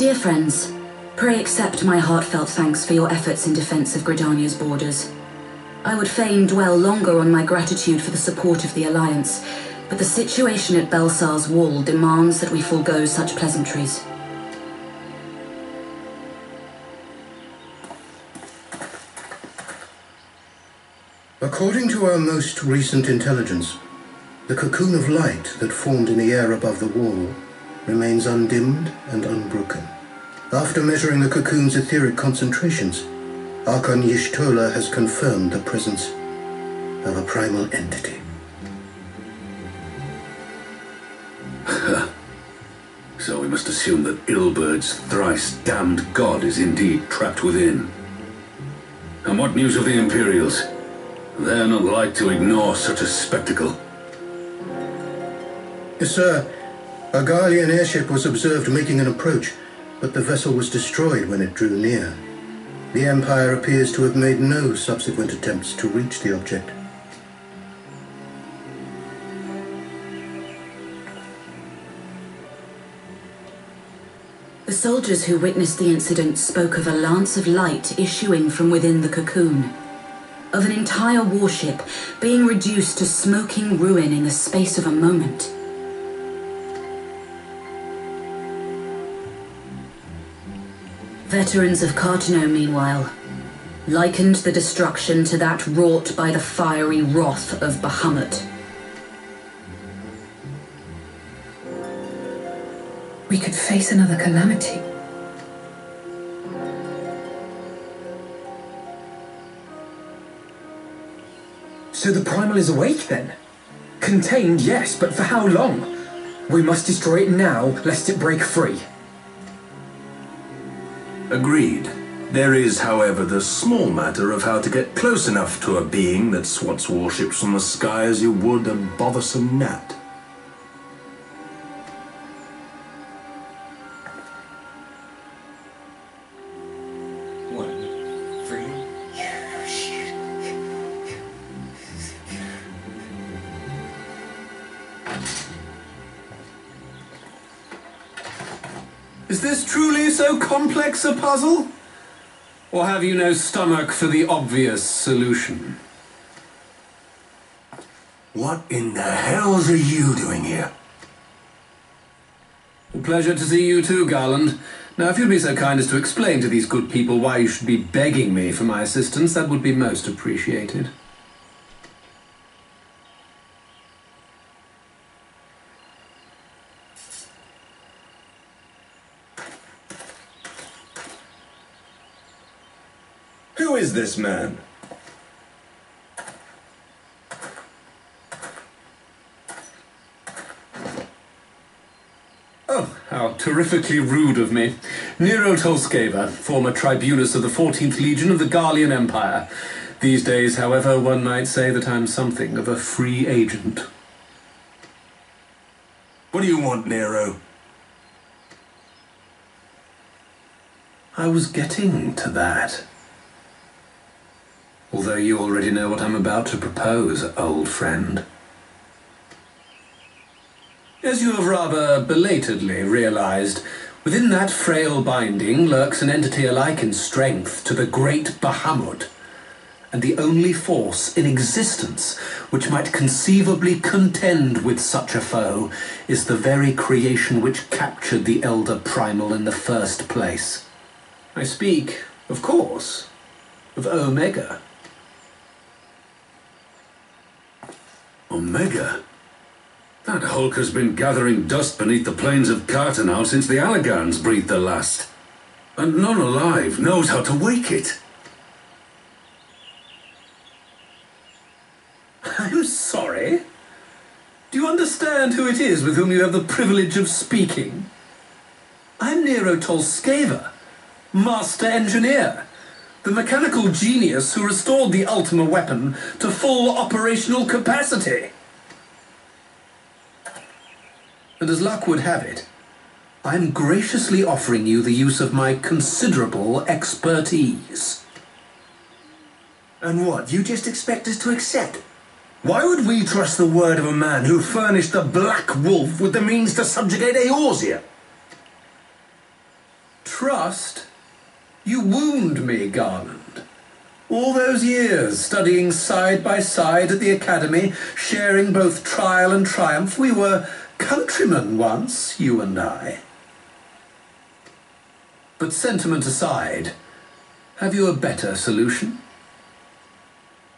Dear friends, pray accept my heartfelt thanks for your efforts in defense of Gridania's borders. I would fain dwell longer on my gratitude for the support of the Alliance, but the situation at Belsar's Wall demands that we forego such pleasantries. According to our most recent intelligence, the cocoon of light that formed in the air above the wall remains undimmed and unbroken. After measuring the cocoon's etheric concentrations, Archon Y'shtola has confirmed the presence of a primal entity. So we must assume that Ilbert's thrice-damned god is indeed trapped within. And what news of the Imperials? They're not like to ignore such a spectacle. Yes, sir. A Garlean airship was observed making an approach, but the vessel was destroyed when it drew near. The Empire appears to have made no subsequent attempts to reach the object. The soldiers who witnessed the incident spoke of a lance of light issuing from within the cocoon, of an entire warship being reduced to smoking ruin in the space of a moment. Veterans of Cartano, meanwhile, likened the destruction to that wrought by the fiery wrath of Bahamut. We could face another calamity. So the Primal is awake then? Contained, yes, but for how long? We must destroy it now, lest it break free. Agreed. There is, however, the small matter of how to get close enough to a being that swats warships from the sky as you would a bothersome gnat. Is this truly so complex a puzzle? Or have you no stomach for the obvious solution? What in the hells are you doing here? A pleasure to see you too, Garland. Now, if you'd be so kind as to explain to these good people why you should be begging me for my assistance, that would be most appreciated. Who is this man? Oh, how terrifically rude of me. Nero Tolskeva, former tribunus of the 14th Legion of the Garlean Empire. These days, however, one might say that I'm something of a free agent. What do you want, Nero? I was getting to that. Although you already know what I'm about to propose, old friend. As you have rather belatedly realized, within that frail binding lurks an entity alike in strength to the great Bahamut, and the only force in existence which might conceivably contend with such a foe is the very creation which captured the Elder Primal in the first place. I speak, of course, of Omega. Omega? That hulk has been gathering dust beneath the plains of Cartano since the Allegans breathed their last. And none alive knows how to wake it. I'm sorry. Do you understand who it is with whom you have the privilege of speaking? I'm Nero Tolskeva, Master Engineer, the mechanical genius who restored the Ultima weapon to full operational capacity. And as luck would have it, I'm graciously offering you the use of my considerable expertise. And what, you just expect us to accept? Why would we trust the word of a man who furnished the Black Wolf with the means to subjugate Eorzea? Trust? You wound me, Garland. All those years, studying side by side at the academy, sharing both trial and triumph, we were countrymen once, you and I. But sentiment aside, have you a better solution?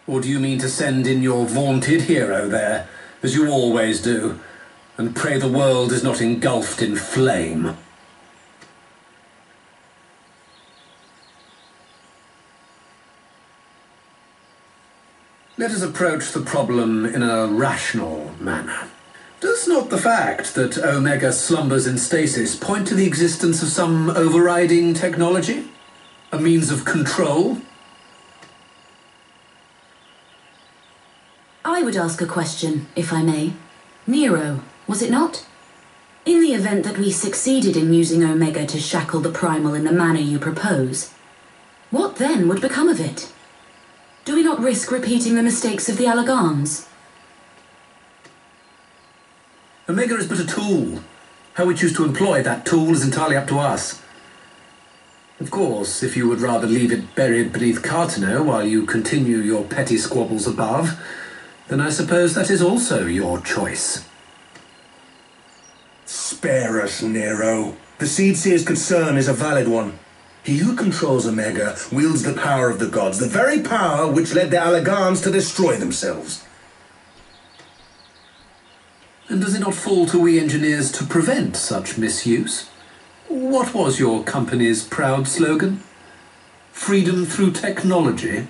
Or do you mean to send in your vaunted hero there, as you always do, and pray the world is not engulfed in flame? Let us approach the problem in a rational manner. Does not the fact that Omega slumbers in stasis point to the existence of some overriding technology? A means of control? I would ask a question, if I may. Nero, was it not? In the event that we succeeded in using Omega to shackle the Primal in the manner you propose, what then would become of it? Do we not risk repeating the mistakes of the Alagans? Omega is but a tool. How we choose to employ that tool is entirely up to us. Of course, if you would rather leave it buried beneath Kaito while you continue your petty squabbles above, then I suppose that is also your choice. Spare us, Nero. The Seedseer's concern is a valid one. He who controls Omega wields the power of the gods, the very power which led the Alagans to destroy themselves. And does it not fall to we engineers to prevent such misuse? What was your company's proud slogan? Freedom through technology?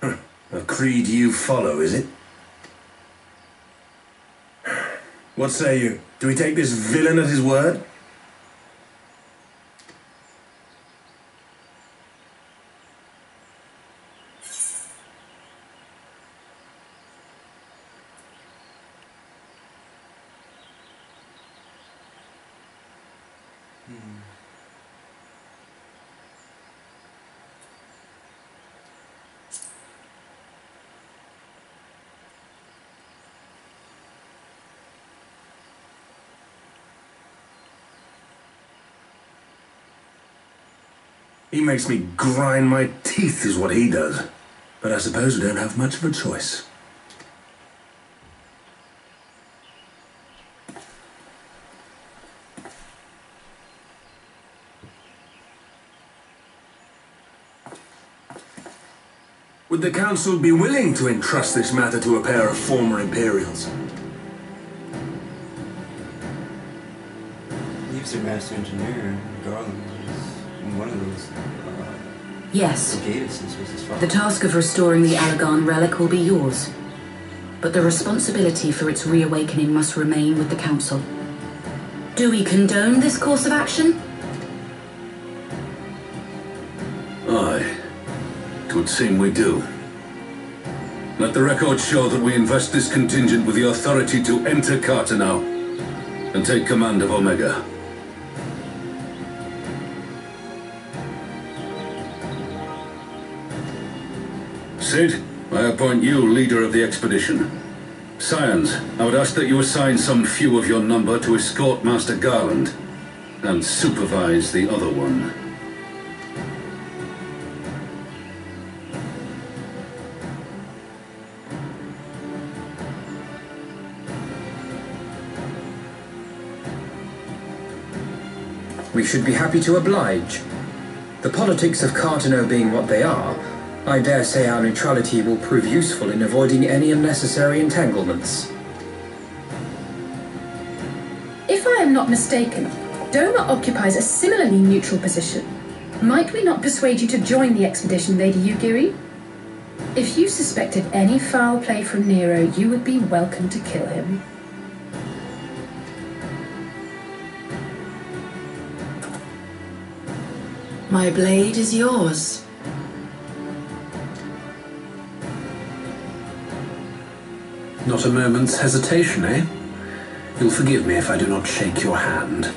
A creed you follow, is it? What say you? Do we take this villain at his word? He makes me grind my teeth is what he does. But I suppose we don't have much of a choice. Would the Council be willing to entrust this matter to a pair of former Imperials? Leaves their master engineer, Garland, in one of those. Yes. Gureitoshi'III was his father. The task of restoring the Alagan relic will be yours. But the responsibility for its reawakening must remain with the Council. Do we condone this course of action? Aye. It would seem we do. Let the record show that we invest this contingent with the authority to enter Kaito and take command of Omega. Sid, I appoint you leader of the expedition. Scions, I would ask that you assign some few of your number to escort Master Garland and supervise the other one. We should be happy to oblige. The politics of Kaito being what they are, I dare say our neutrality will prove useful in avoiding any unnecessary entanglements. If I am not mistaken, Doma occupies a similarly neutral position. Might we not persuade you to join the expedition, Lady Yugiri? If you suspected any foul play from Nero, you would be welcome to kill him. My blade is yours. Not a moment's hesitation, eh? You'll forgive me if I do not shake your hand.